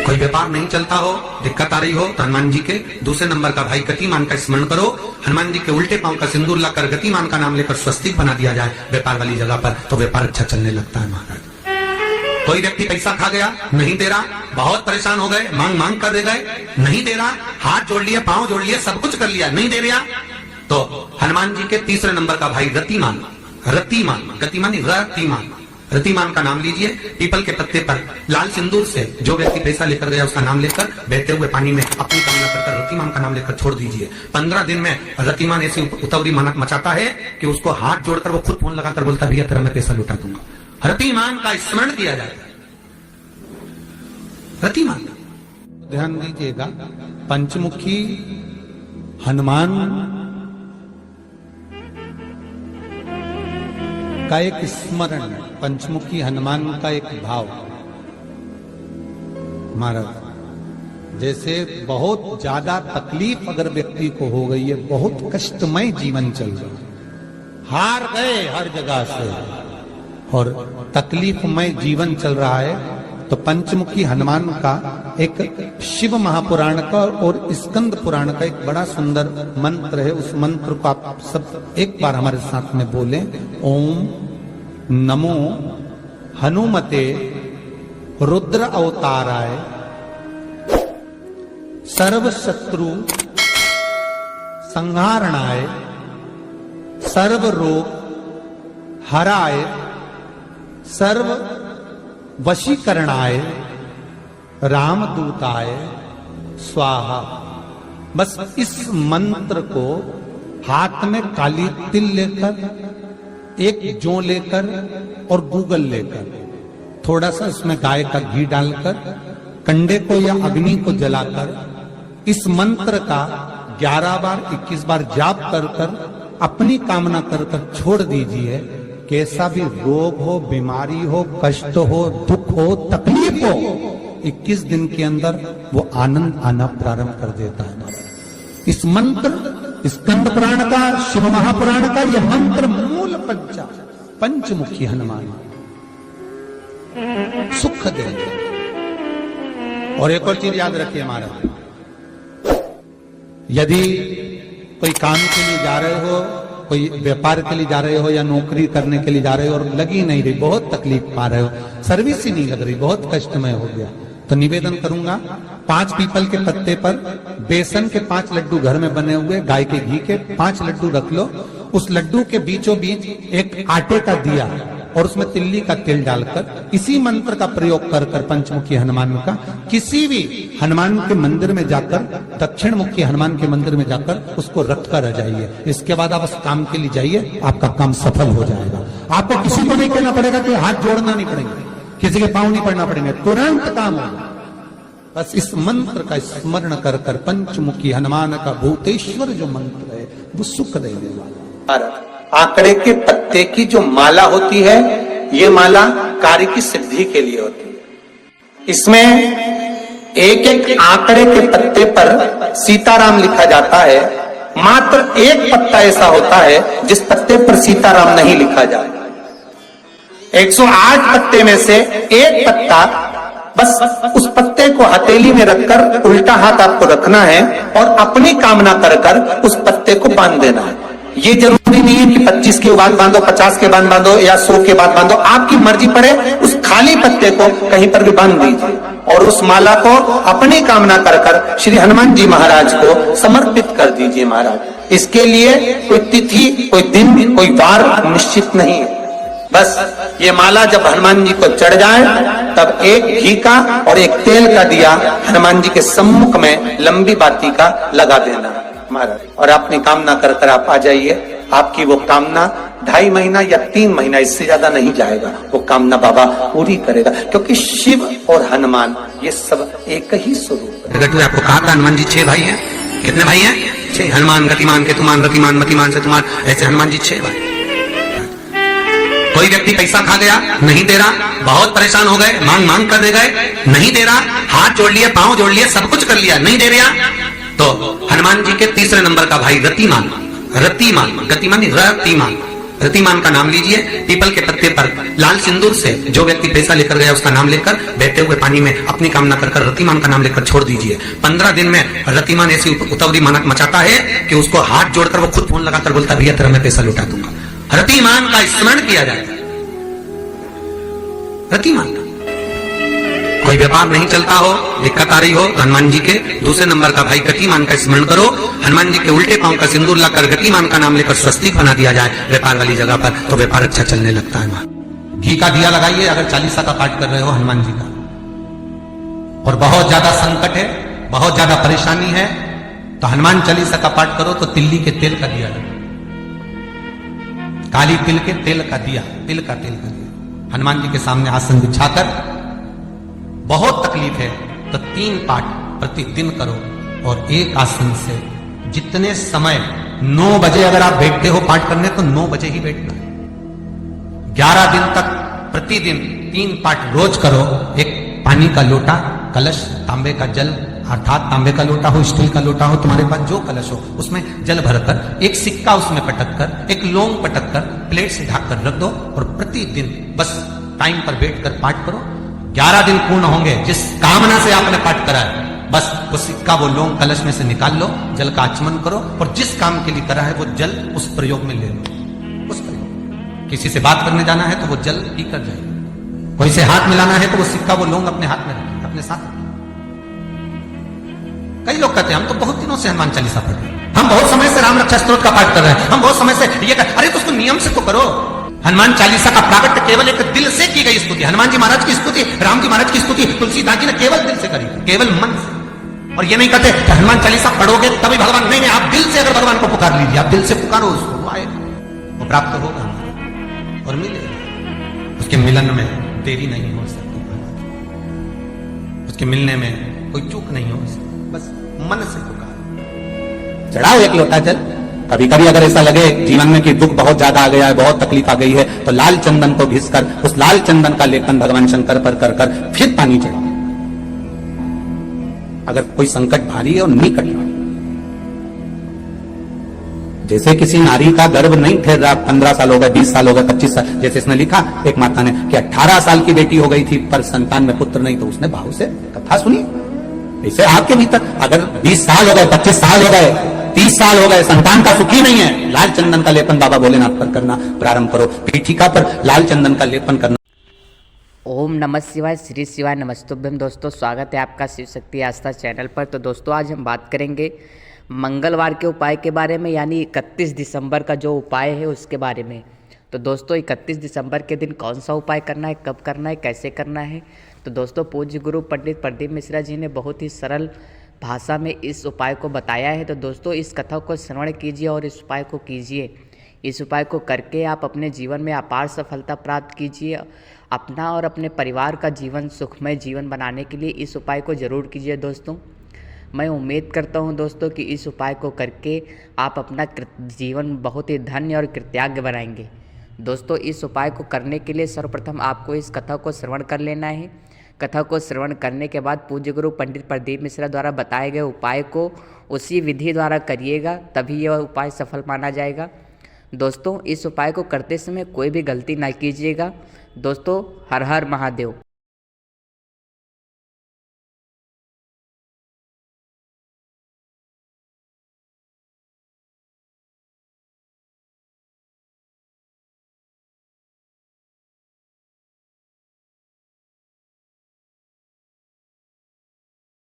कोई व्यापार नहीं चलता हो, दिक्कत आ रही हो, तो हनुमान जी के दूसरे नंबर का भाई गतिमान का स्मरण करो। हनुमान जी के उल्टे पांव का सिंदूर लाकर गतिमान का नाम लेकर स्वस्तिक बना दिया जाए व्यापार वाली जगह पर, तो व्यापार अच्छा चलने लगता है महाराज। कोई व्यक्ति पैसा खा गया, नहीं दे रहा, बहुत परेशान हो गए, मांग मांग कर दे गए, नहीं दे रहा, हाथ जोड़ लिए, पांव जोड़ लिए, सब कुछ कर लिया, नहीं दे रहा, तो हनुमान जी के तीसरे नंबर का भाई रतिमान, रतिमान, गतिमान रतिमान, रतिमान का नाम लीजिए। पीपल के पत्ते पर लाल सिंदूर से जो व्यक्ति पैसा लेकर गया उसका नाम लेकर बहते हुए पानी में अपनी कामना कर रतिमान का नाम लेकर छोड़ दीजिए। 15 दिन में रतिमान ऐसी उतावली मचाता है कि उसको हाथ जोड़कर वो खुद फोन लगाकर बोलता भैया तेरा मैं पैसा लुटा दूंगा। रतिमान का स्मरण किया जाता है। रतिमान, ध्यान दीजिएगा, पंचमुखी हनुमान का एक स्मरण, पंचमुखी हनुमान का एक भाव। महाराज जैसे बहुत ज्यादा तकलीफ अगर व्यक्ति को हो गई है, बहुत कष्टमय जीवन चल रहा है, हार गए हर जगह से और तकलीफमय जीवन चल रहा है, तो पंचमुखी हनुमान का एक शिव महापुराण का और स्कंद पुराण का एक बड़ा सुंदर मंत्र है। उस मंत्र को आप सब एक बार हमारे साथ में बोलें। ओम नमो हनुमते रुद्र अवताराय सर्व शत्रु संहारणाय सर्व रोग हराय सर्व वशीकरणाय रामदूताय स्वाहा। बस इस मंत्र को हाथ में काली तिल लेकर, एक जौ लेकर और गूगल लेकर, थोड़ा सा इसमें गाय का घी डालकर, कंडे को या अग्नि को जलाकर इस मंत्र का 11 बार 21 बार जाप कर कर अपनी कामना कर कर छोड़ दीजिए। कैसा भी रोग हो, बीमारी हो, कष्ट हो, दुख हो, तकलीफ हो, 21 दिन के अंदर वो आनंद आना प्रारंभ कर देता है। इस मंत्र, स्कंद पुराण का, शिव महापुराण का यह मंत्र मूल पंचमुखी हनुमान सुख देंगे। और एक और चीज याद रखिए महाराज, यदि कोई काम के लिए जा रहे हो, कोई व्यापार के लिए जा रहे हो या नौकरी करने के लिए जा रहे हो और लगी नहीं रही, बहुत तकलीफ पा रहे हो, सर्विस ही नहीं लग रही, बहुत कष्टमय हो गया, तो निवेदन करूंगा 5 पीपल के पत्ते पर बेसन के 5 लड्डू घर में बने हुए, गाय के घी के 5 लड्डू रख लो। उस लड्डू के बीचों बीच एक आटे का दिया और उसमें तिल्ली का तेल डालकर इसी मंत्र का प्रयोग कर कर पंचमुखी हनुमान का किसी भी हनुमान के मंदिर में जाकर, दक्षिण मुखी हनुमान के मंदिर में जाकर उसको रख कर आ जाइए। इसके बाद आप उस काम के लिए जाइए, आपका काम सफल हो जाएगा। आपको किसी को नहीं कहना पड़ेगा कि हाथ जोड़ना नहीं पड़ेगा, किसी के पांव नहीं पड़ना पड़ेंगे, तुरंत काम होगा। बस इस मंत्र का स्मरण कर कर पंचमुखी हनुमान का भूतेश्वर जो मंत्र है वो सुख देने वाला। आंकड़े के पत्ते की जो माला होती है, ये माला कार्य की सिद्धि के लिए होती है। इसमें एक एक आंकड़े के पत्ते पर सीताराम लिखा जाता है। मात्र एक पत्ता ऐसा होता है जिस पत्ते पर सीताराम नहीं लिखा जाए। 108 पत्ते में से एक पत्ता, बस उस पत्ते को हथेली में रखकर उल्टा हाथ आपको रखना है और अपनी कामना कर कर उस पत्ते को बांध देना है। ये जरूरी नहीं है कि 25 के बाद बांधो, 50 के बाद बांधो या 100 के बाद बांधो, आपकी मर्जी पड़े। उस खाली पत्ते को कहीं पर भी बांध दीजिए और उस माला को अपनी कामना कर कर श्री हनुमान जी महाराज को समर्पित कर दीजिए। महाराज इसके लिए कोई तिथि, कोई दिन, कोई वार निश्चित नहीं है। बस ये माला जब हनुमान जी को चढ़ जाए तब एक घी का और एक तेल का दिया हनुमान जी के सम्मुख में लंबी बाती का लगा देना महाराज, और अपनी कामना कर कर आप आ जाइए। आपकी वो कामना 2.5 महीना या 3 महीना, इससे ज्यादा नहीं जाएगा, वो कामना बाबा पूरी करेगा। क्योंकि शिव और हनुमान ये सब एक ही स्वरूप है। आपको कहा था हनुमान जी 6 भाई हैं। कितने भाई हैं? 6। हनुमान, गतिमान, केतुमान, रतिमान, मतिमान, शतुमान, ऐसे हनुमान जी 6 भाई। कोई व्यक्ति पैसा खा गया, नहीं दे रहा, बहुत परेशान हो गए, मांग मांग कर दे गए, नहीं दे रहा, हाथ जोड़ लिए, पांव जोड़ लिए, सब कुछ कर लिया, नहीं दे रहा, तो हनुमान जी के तीसरे नंबर का भाई रतिमान, रतिमान, गतिमान रतिमान, रतिमान का नाम लीजिए, पीपल के पत्ते पर लाल सिंदूर से जो व्यक्ति पैसा लेकर गया उसका नाम लेकर बहते हुए पानी में अपनी कामना कर रतिमान का नाम लेकर छोड़ दीजिए। 15 दिन में रतिमान ऐसी उतावली मानक मचाता है कि उसको हाथ जोड़कर वो खुद फोन लगाकर बोलता भैया तेरा मैं पैसा लौटा दूंगा। रतिमान का स्मरण किया जाएगा। रतिमान का कोई व्यापार नहीं चलता हो, दिक्कत आ रही हो तो हनुमान जी के दूसरे नंबर का भाई गतिमान का स्मरण करो। हनुमान जी के उल्टे पांव का सिंदूर लाकर गतिमान का नाम लेकर स्वस्तिक बना दिया जाए व्यापार वाली जगह पर, तो व्यापार अच्छा चलने लगता है। घी का दिया लगाइए अगर 40 का पाठ कर रहे हो हनुमान जी का, और बहुत ज्यादा संकट है, बहुत ज्यादा परेशानी है, तो हनुमान 40 का पाठ करो तो तिल्ली के तेल का दिया लगाओ, काली तिल के तेल का दिया, तिल का तेल का दिया हनुमान जी के सामने आसन बिछाकर। बहुत तकलीफ है तो 3 पाठ प्रतिदिन करो, और एक आसन से जितने समय 9 बजे अगर आप बैठते हो पाठ करने तो 9 बजे ही बैठना है। 11 दिन तक प्रतिदिन 3 पाठ रोज करो। एक पानी का लोटा, कलश, तांबे का जल, अर्थात तांबे का लोटा हो, स्टील का लोटा हो, तुम्हारे पास जो कलश हो उसमें जल भरकर, एक सिक्का उसमें पटक कर, एक लौंग पटक कर प्लेट से ढक कर रख दो, और प्रतिदिन बस टाइम पर बैठकर पाठ करो। 11 दिन पूर्ण होंगे, जिस कामना से आपने पाठ करा है बस वो सिक्का, वो लौंग कलश में से निकाल लो, जल का आचमन करो, और जिस काम के लिए करा है वो जल उस प्रयोग में ले लो। उस प्रयोग, किसी से बात करने जाना है तो वो जल पी कर जाएगा, कोई से हाथ मिलाना है तो वो सिक्का, वो लौंग अपने हाथ में रखें, अपने साथ रखें। कई लोग कहते हैं हम तो बहुत दिनों से हनुमान चालीसा पढ़ रहे हैं, हम बहुत समय से राम रक्षा स्तोत्र का पाठ कर रहे हैं, हम बहुत समय से ये कर, अरे तो उसको नियम से तो करो। हनुमान चालीसा का प्राकट्य केवल एक दिल से की गई स्तुति, हनुमान जी महाराज की स्तुति, राम जी महाराज की स्तुति तुलसीदास जी ने केवल दिल से करी, केवल मन से। और ये नहीं कहते कि हनुमान चालीसा पढ़ोगे तभी भगवान, नहीं नहीं, आप दिल से अगर भगवान को पुकार लीजिए, आप दिल से पुकारो उसको, वो आएगा, वो प्राप्त होगा और मिलेगा। उसके मिलन में देरी नहीं हो सकती, उसके मिलने में कोई चूक नहीं हो सकती, बस मन से पुकार। चढ़ाओ एक लोटा जल। कभी कभी अगर ऐसा लगे जीवन में कि दुख बहुत ज्यादा आ गया है, बहुत तकलीफ आ गई है, तो लाल चंदन को घिसकर उस लाल चंदन का लेपन भगवान शंकर पर कर कर फिर पानी चढ़ाओ। अगर कोई संकट भारी है और निकट है, जैसे किसी नारी का गर्भ नहीं ठहर रहा, 15 साल हो गए, 20 साल हो गए, 25 साल, जैसे इसने लिखा एक माता ने कि 18 साल की बेटी हो गई थी पर संतान में पुत्र नहीं, तो उसने भाव से कथा सुनी। ऐसे आपके भीतर अगर 20 साल हो गए, 25 साल हो गए, 30 साल हो गए, संतान का सुखी नहीं है, लाल चंदन का लेपन बाबा भोलेनाथ पर करना प्रारंभ करो। पीठिका पर लाल चंदन का लेपन करना। ओम नमः शिवाय, श्री शिवाय नमस्तुभ्यम। दोस्तों स्वागत है आपका शिव शक्ति आस्था चैनल पर। तो दोस्तों आज हम बात करेंगे मंगलवार के उपाय के बारे में, यानी 31 दिसंबर का जो उपाय है उसके बारे में। तो दोस्तों 31 दिसंबर के दिन कौन सा उपाय करना है, कब करना है, कैसे करना है, तो दोस्तों पूज्य गुरु पंडित प्रदीप मिश्रा जी ने बहुत ही सरल भाषा में इस उपाय को बताया है। तो दोस्तों इस कथा को श्रवण कीजिए और इस उपाय को कीजिए। इस उपाय को करके आप अपने जीवन में अपार सफलता प्राप्त कीजिए। अपना और अपने परिवार का जीवन सुखमय जीवन बनाने के लिए इस उपाय को ज़रूर कीजिए। दोस्तों मैं उम्मीद करता हूं दोस्तों कि इस उपाय को करके आप अपना जीवन बहुत ही धन्य और कृतज्ञ बनाएंगे। दोस्तों इस उपाय को करने के लिए सर्वप्रथम आपको इस कथा को श्रवण कर लेना है। कथा को श्रवण करने के बाद पूज्य गुरु पंडित प्रदीप मिश्रा द्वारा बताए गए उपाय को उसी विधि द्वारा करिएगा, तभी यह उपाय सफल माना जाएगा। दोस्तों इस उपाय को करते समय कोई भी गलती ना कीजिएगा। दोस्तों हर हर महादेव।